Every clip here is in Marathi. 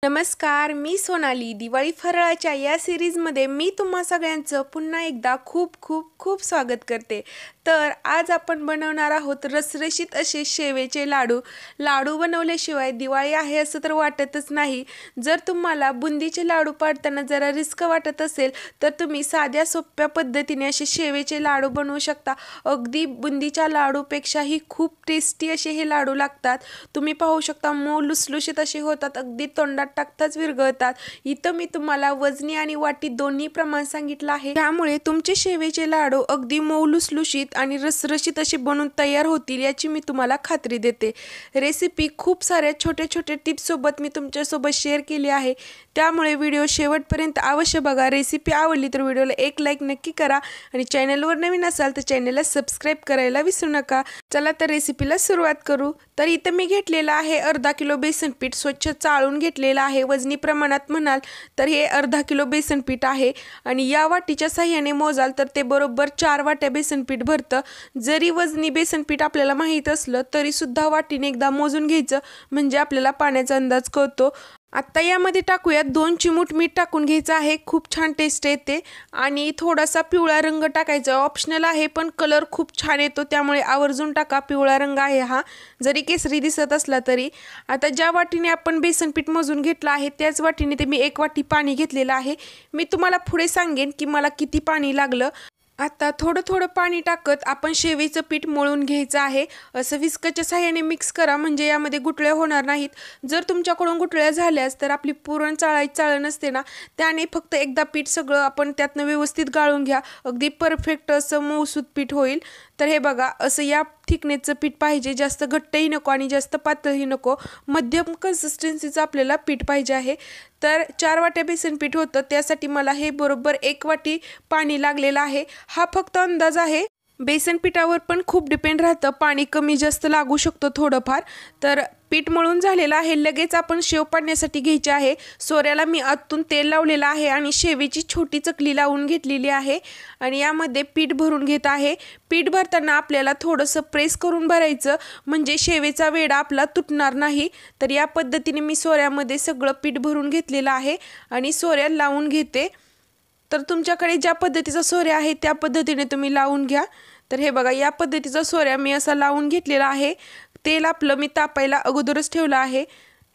नमस्कार, मी सोनाली. दिवाळी फराळाच्या या सिरीजमध्ये मी तुम्हा सगळ्यांचं पुन्हा एकदा खूप खूप खूप स्वागत करते. तर आज आपण बनवणार आहोत रसरशीत असे शेवेचे लाडू. लाडू बनवल्याशिवाय दिवाळी आहे असं तर वाटतच नाही. जर तुम्हाला बुंदीचे लाडू पाडताना जरा रिस्क वाटत असेल तर तुम्ही साध्या सोप्या पद्धतीने असे शेवेचे लाडू बनवू शकता. अगदी बुंदीच्या लाडूपेक्षाही खूप टेस्टी असे हे लाडू लागतात. तुम्ही पाहू शकता मऊ लुसलुशीत असे होतात, अगदी तोंडात टाकताच विरघळतात. इथं मी तुम्हाला वजनी आणि वाटी दोन्ही प्रमाण सांगितलं आहे, त्यामुळे तुमचे शेवेचे लाडू अगदी मऊ लुसलुशीत आणि रसरशीत असे बनून तयार होतील याची मी तुम्हाला खात्री देते. रेसिपी खूप साऱ्या छोट्या छोट्या टिप्स सोबत मी तुमच्यासोबत शेअर केली आहे, त्यामुळे व्हिडिओ शेवटपर्यंत अवश्य बघा. रेसिपी आवडली तर व्हिडिओला एक लाईक नक्की करा आणि चॅनलवर नवीन असाल तर चॅनलला सबस्क्राईब करायला विसरू नका. चला तर रेसिपीला सुरुवात करू. तर इथं मी घेतलेलं आहे अर्धा किलो बेसन पीठ. स्वच्छ चाळून घेतलेलं आहे. वजनी प्रमाणात म्हणाल तर हे अर्धा किलो बेसन पीठ आहे आणि या वाटीच्या साह्याने मोजाल तर ते बरोबर 4 वाट्या बेसन पीठ भरतं. जरी वजनी बेसन पीठ आपल्याला माहीत असलं तरी सुद्धा वाटीने एकदा मोजून घ्यायचं, म्हणजे आपल्याला पाण्याचा अंदाज कळतो. आता यामध्ये टाकूयात 2 चिमूट मीठ टाकून घ्यायचं आहे. खूप छान टेस्ट येते आणि थोडासा पिवळा रंग टाकायचा, ऑप्शनल आहे पण कलर खूप छान येतो, त्यामुळे आवर्जून टाका. पिवळा रंग आहे हा, जरी केसरी दिसत असला तरी. आता ज्या वाटीने आपण बेसन पीठ मोजून घेतलं आहे त्याच वाटीने ते मी 1 वाटी पाणी घेतलेलं आहे. मी तुम्हाला पुढे सांगेन की मला किती पाणी लागलं. आता थोडं थोडं पाणी टाकत आपण शेवेचं पीठ मळून घ्यायचं आहे. असं विस्कच्या साह्याने मिक्स करा, म्हणजे यामध्ये गुठळ्या होणार नाहीत. जर तुमच्याकडून गुठळ्या झाल्यास तर आपली पुरण चाळायची चाळ नसते ना, त्याने फक्त एकदा पीठ सगळं आपण त्यातनं व्यवस्थित गाळून घ्या. अगदी परफेक्ट असं मऊसूत पीठ होईल. तर हे बघा, असं या थिकनेसचं पीठ पाहिजे. जास्त घट्टही नको आणि जास्त पातळही नको, मध्यम कन्सिस्टन्सीचं आपल्याला पीठ पाहिजे आहे. तर 4 वाट्या बेसन पीठ होतं, त्यासाठी मला हे बरोबर 1 वाटी पाणी लागलेलं आहे. हा फक्त अंदाज आहे, बेसन पिठावर पण खूप डिपेंड राहतं, पाणी कमी जास्त लागू शकतो थोडंफार. तर पीठ मळून झालेलं आहे. लगेच आपण शेव पाडण्यासाठी घ्यायचे आहे. सोऱ्याला मी आतून तेल लावलेलं आहे आणि शेवेची छोटी चकली लावून घेतलेली आहे आणि यामध्ये पीठ भरून घेत आहे. पीठ भरताना आपल्याला थोडंसं प्रेस करून भरायचं, म्हणजे शेवेचा वेढा आपला तुटणार नाही. तर या पद्धतीने मी सोऱ्यामध्ये सगळं पीठ भरून घेतलेलं आहे आणि सोऱ्या लावून घेते. तर तुमच्याकडे ज्या पद्धतीचा सोऱ्या आहे त्या पद्धतीने तुम्ही लावून घ्या. तर हे बघा, या पद्धतीचा सोऱ्या मी असा लावून घेतलेला आहे. तेल आपलं मी तापायला अगोदरच ठेवलं आहे.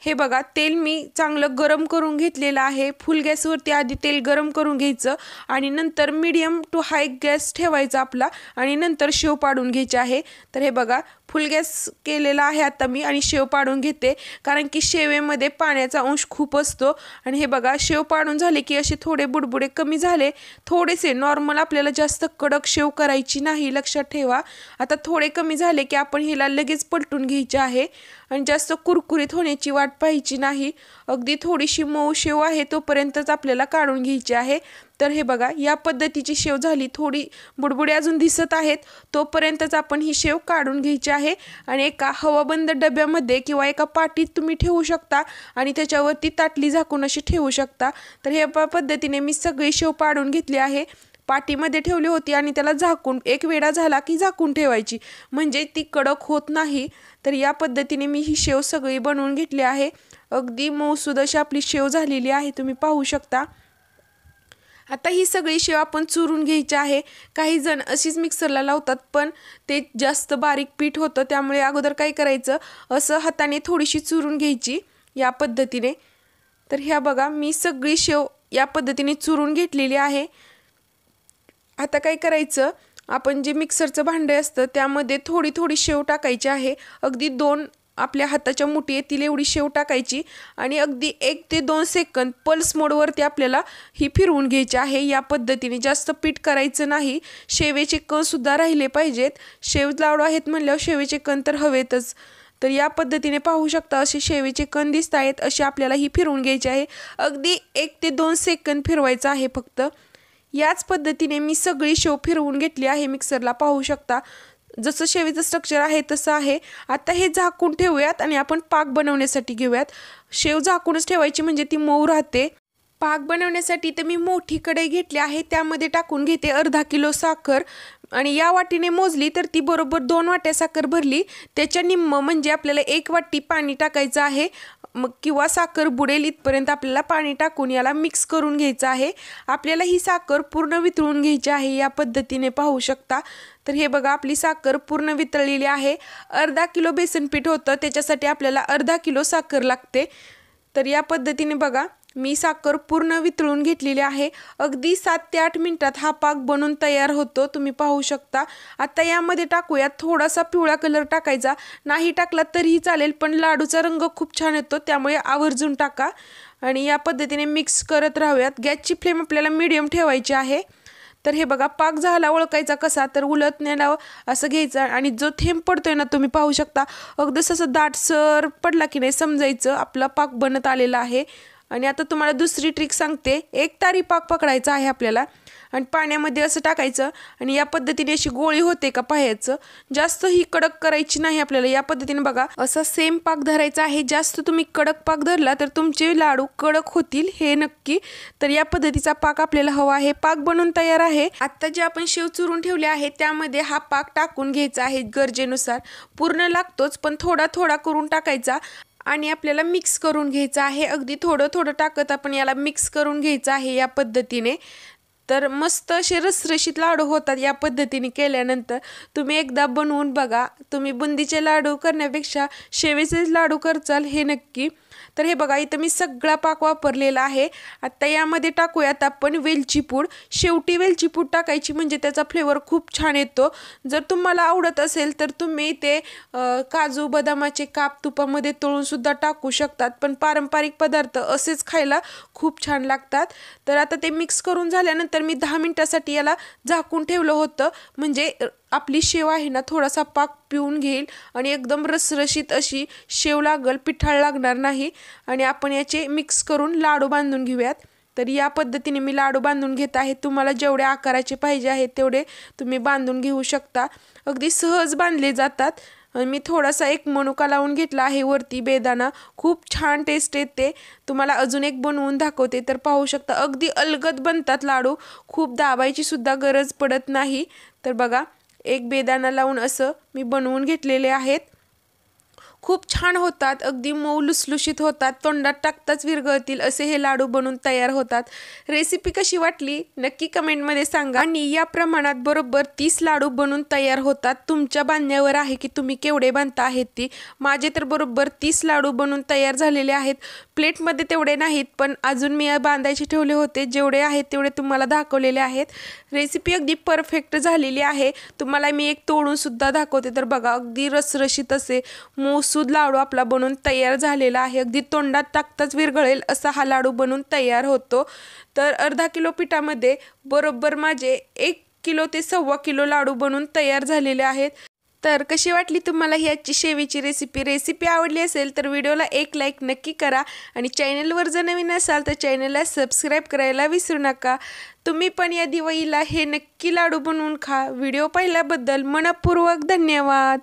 हे बघा, तेल मी चांगलं गरम करून घेतलेलं आहे. फुल गॅसवरती आधी तेल गरम करून घ्यायचं आणि नंतर मीडियम टू हाय गॅस ठेवायचा आपला आणि नंतर शेव पाडून घ्यायचे आहे. तर हे बघा, फुल गॅस केलेला आहे आता मी आणि शेव पाडून घेते, कारण की शेवेमध्ये पाण्याचा अंश खूप असतो. आणि हे बघा, शेव पाडून झाले की असे थोडे बुडबुडे कमी झाले, थोडेसे नॉर्मल, आपल्याला जास्त कडक शेव करायची नाही, लक्षात ठेवा. आता थोडे कमी झाले की आपण हिला लगेच पलटून घ्यायचे आहे आणि जास्त कुरकुरीत होण्याची वाट पाहायची नाही. अगदी थोडीशी मऊ शेव आहे तोपर्यंतच आपल्याला काढून घ्यायची आहे. तर हे बघा, या पद्धतीची शेव झाली. थोडी बुडबुडे अजून दिसत आहेत, तोपर्यंतच आपण ही शेव काढून घ्यायची आहे आणि एका हवाबंद डब्यामध्ये किंवा एका पाटीत तुम्ही ठेवू शकता आणि त्याच्यावरती ताटली झाकून अशी ठेवू शकता. तर ह्या पद्धतीने मी सगळी शेव पाडून घेतली आहे. पाटीमध्ये ठेवली होती आणि त्याला झाकून, एक वेळा झाला की झाकून ठेवायची, म्हणजे ती कडक होत नाही. तर या पद्धतीने मी ही शेव सगळी बनवून घेतली आहे. अगदी मऊसूद अशी आपली शेव झालेली आहे, तुम्ही पाहू शकता. आता ही सगळी शेव आपण चुरून घ्यायची आहे. काही जण अशीच मिक्सरला लावतात, पण ते जास्त बारीक पीठ होतं, त्यामुळे अगोदर काय करायचं, असं हाताने थोडीशी चुरून घ्यायची या पद्धतीने. तर ह्या बघा, मी सगळी शेव या पद्धतीने चुरून घेतलेली आहे. आता काय करायचं, आपण जे मिक्सरचं भांडे असतं त्यामध्ये थोडी थोडी शेव टाकायची आहे. अगदी 2 आपल्या हाताच्या मुठी येतील एवढी शेव टाकायची आणि अगदी 1 ते 2 सेकंद पल्स मोडवरती आपल्याला ही फिरवून घ्यायची आहे. या पद्धतीने जास्त पीठ करायचं नाही. शेवेचे कणसुद्धा राहिले पाहिजेत. शेव लाडू आहेत म्हणल्यावर शेवेचे कण तर हवेतच. तर या पद्धतीने पाहू शकता, असे शेवेचे कण दिसत आहेत, असे आपल्याला ही फिरवून घ्यायची आहे. अगदी 1 ते 2 सेकंद फिरवायचं आहे फक्त. याच पद्धतीने मी सगळी शेव फिरवून घेतली आहे मिक्सरला, पाहू शकता. जसं शेवेचं स्ट्रक्चर आहे तसं आहे. आता हे झाकून ठेवूयात आणि आपण पाक बनवण्यासाठी घेऊयात. शेव झाकूनच ठेवायची, म्हणजे ती मऊ राहते. पाक बनवण्यासाठी तर मी मोठी कढई घेतली आहे, त्यामध्ये टाकून घेते अर्धा किलो साखर आणि या वाटीने मोजली तर ती बरोबर 2 वाट्या साखर भरली. त्याच्या निम्म म्हणजे आपल्याला 1 वाटी पाणी टाकायचं आहे. मग किंवा साखर बुडेल इथपर्यंत आपल्याला पाणी टाकून याला मिक्स करून घ्यायचं आहे. आपल्याला ही साखर पूर्ण वितळून घ्यायची आहे. या पद्धतीने पाहू शकता. तर हे बघा आपली साखर पूर्ण वितळलेली आहे. अर्धा किलो बेसन पीठ होतं, त्याच्यासाठी आपल्याला अर्धा किलो साखर लागते. तर या पद्धतीने बघा मी साखर पूर्ण वितळून घेतलेली आहे. अगदी 7 ते 8 मिनिटात हा पाक बनून तयार होतो. तुम्ही पाहू शकता. आता यामध्ये टाकूयात थोडासा पिवळा कलर टाकायचा. नाही टाकला तरीही चालेल, पण लाडूचा रंग खूप छान येतो, त्यामुळे आवर्जून टाका. आणि या पद्धतीने मिक्स करत राहूयात. गॅसची फ्लेम आपल्याला मीडियम ठेवायची आहे. तर हे बघा पाक झाला ओळखायचा कसा, तर उलटण्याला असं घ्यायचं आणि जो थेंब पडतोय ना तुम्ही पाहू शकता, अगदी असं दाटसर पडला की नाही समजायचं आपला पाक बनत आलेला आहे. आणि आता तुम्हाला दुसरी ट्रिक सांगते. एक तारी पाक पकडायचा आहे आपल्याला आणि पाण्यामध्ये असं टाकायचं आणि या पद्धतीने अशी गोळी होते का पाहायचं. जास्त ही कडक करायची नाही आपल्याला. या पद्धतीने बघा असा सेम पाक धरायचा आहे. जास्त तुम्ही कडक पाक धरला तर तुमचे लाडू कडक होतील, हे नक्की. तर या पद्धतीचा पाक आपल्याला हवा आहे. पाक बनवून तयार आहे. आता जे आपण शेव चुरून ठेवले आहे त्यामध्ये हा पाक टाकून घ्यायचा आहे गरजेनुसार. पूर्ण लागतोच, पण थोडा थोडा करून टाकायचा आणि आपल्याला मिक्स करून घ्यायचं आहे. अगदी थोडं थोडं टाकत आपण याला मिक्स करून घ्यायचं आहे या पद्धतीने. तर मस्त असे रसरशीत लाडू होतात या पद्धतीने केल्यानंतर. तुम्ही एकदा बनवून बघा. तुम्ही बुंदीचे लाडू करण्यापेक्षा शेवेचे लाडू करचाल हे नक्की. तर हे बघा इथं मी सगळा पाक वापरलेला आहे. आता यामध्ये टाकूयात आपण वेलची पूड. शेवटी वेलची पूड टाकायची म्हणजे त्याचा फ्लेवर खूप छान येतो. जर तुम्हाला आवडत असेल तर तुम्ही ते काजू बदामाचे काप तुपामध्ये तळून सुद्धा टाकू शकतात, पण पारंपरिक पदार्थ असेच खायला खूप छान लागतात. तर आता ते मिक्स करून झाल्यानंतर मी 10 मिनिटासाठी याला झाकून ठेवलं होतं, म्हणजे आपली शेव आहे ना थोडासा पाक पिऊन घेईल आणि एकदम रसरशीत अशी शेव लागल, पिठाळ लागणार नाही. आणि आपण याचे मिक्स करून लाडू बांधून घेऊयात. तर या पद्धतीने मी लाडू बांधून घेत आहे. तुम्हाला जेवढ्या आकाराचे पाहिजे आहेत तेवढे तुम्ही बांधून घेऊ शकता. अगदी सहज बांधले जातात. मी थोडासा एक मनुका लावून घेतला आहे वरती बेदाना. खूप छान टेस्ट येते. तुम्हाला अजून एक बनवून दाखवते. तर पाहू शकता अगदी अलगद बनतात लाडू. खूप दाबायची सुद्धा गरज पडत नाही. तर बघा एक बेदाना लावून असं मी बनवून घेतलेले आहेत. खूप छान होतात. अगदी मऊ लुसलुशीत होतात. तोंडात टाकताच विरघळतील असे हे लाडू बनून तयार होतात. रेसिपी कशी वाटली नक्की कमेंटमध्ये सांगा. आणि या प्रमाणात बरोबर 30 लाडू बनून तयार होतात. तुमच्या बांधण्यावर आहे की तुम्ही केवढे बांधता आहेत ती. माझे तर बरोबर 30 लाडू बनून तयार झालेले आहेत. प्लेटमध्ये तेवढे नाहीत, पण अजून मी बांधायचे ठेवले होते. जेवढे आहेत तेवढे तुम्हाला दाखवलेले आहेत. रेसिपी अगदी परफेक्ट झालेली आहे. तुम्हाला मी एक तोडून सुद्धा दाखवते. तर बघा अगदी रसरशीत असे मऊसूद लाडू आपला बनून तयार झालेला आहे. अगदी तोंडात टाकताच विरघळेल असा हा लाडू बनून तयार होतो. तर अर्धा किलो पिठामध्ये बरोबर माझे 1 किलो ते 1.25 किलो लाडू बनून तयार झालेले आहेत. तर कशी वाटली तुम्हाला ही आजची शेवेची रेसिपी आवडली असेल तर व्हिडिओला एक लाईक नक्की करा. आणि चॅनलवर जर नवीन असाल तर चॅनलला सबस्क्राईब करायला विसरू नका. तुम्ही पण या दिवाळीला हे नक्की लाडू बनवून खा. व्हिडिओ पाहिल्याबद्दल मनपूर्वक धन्यवाद.